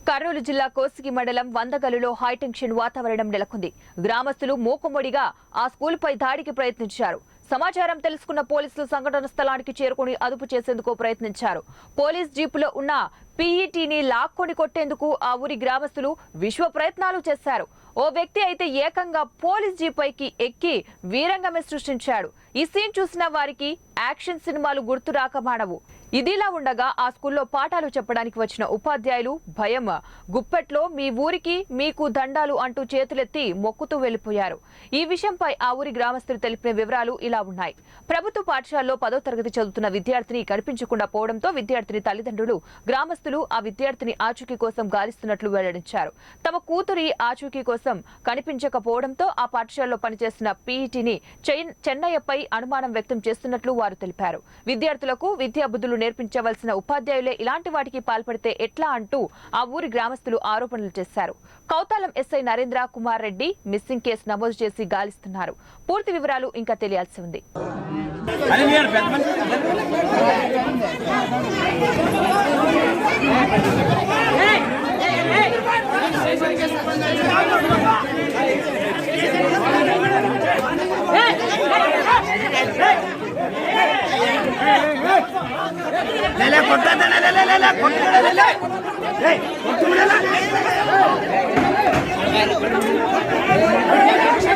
కర్నూలు జిల్లా కోసిగి మండలం వందగలులో హైటెన్షన్ వాతావరణం నెలకొంది. గ్రామస్తులు మూకుమ్మడిగా ఆ స్కూల్పై దాడికి ప్రయత్నించారు. సమాచారం తెలుసుకున్న పోలీసులు సంఘటన స్థలానికి చేరుకుని అదుపు చేసేందుకు ప్రయత్నించారు. పోలీస్ జీపులో ఉన్న పీఈటీని లాక్కొని కొట్టేందుకు ఆ ఊరి గ్రామస్తులు విశ్వ ప్రయత్నాలు చేశారు. ఓ వ్యక్తి అయితే ఏకంగా పోలీస్ జీపైకి ఎక్కి వీరంగమే సృష్టించాడు. ఈ సీన్ చూసిన వారికి యాక్షన్ సినిమాలు గుర్తు రాక మానవు. ఇదిలా ఉండగా ఆ స్కూల్లో పాఠాలు చెప్పడానికి వచ్చిన ఉపాధ్యాయులు భయం గుప్పెట్లో మీ ఊరికి మీకు దండాలు అంటూ చేతులెత్తి మొక్కుతూ వెళ్లిపోయారు. ఈ విషయంపై ఆ ఊరి గ్రామస్తులు తెలిపిన వివరాలు ఇలా ఉన్నాయి. ప్రభుత్వ పాఠశాలలో 10వ తరగతి చదువుతున్న విద్యార్థిని కనిపించకుండా పోవడంతో విద్యార్థిని తల్లిదండ్రులు గ్రామస్తులు ఆ విద్యార్థిని ఆచూకీ కోసం గాలిస్తున్నట్లు వెల్లడించారు. తమ కూతురి ఆచూకీ కోసం కనిపించకపోవడంతో ఆ పాఠశాలలో పనిచేస్తున్న పీఈటీని చెన్నయ్యపై అనుమానం వ్యక్తం చేస్తున్నట్లు వారు తెలిపారు. విద్యార్థులకు విద్యా బుద్ధులు నేర్పించవలసిన ఉపాధ్యాయులే ఇలాంటి వాటికి పాల్పడితే ఎట్లా అంటూ ఆ ఊరి గ్రామస్తులు ఆరోపణలు చేశారు. Kowthalam SI Narendra Kumar Reddy missing case నమోదు చేసి గాలిస్తున్నారు. పూర్తి వివరాలు ఇంకా తెలియాల్సి ఉంది. ले कोट्टा दे ले कोट्टा ले ले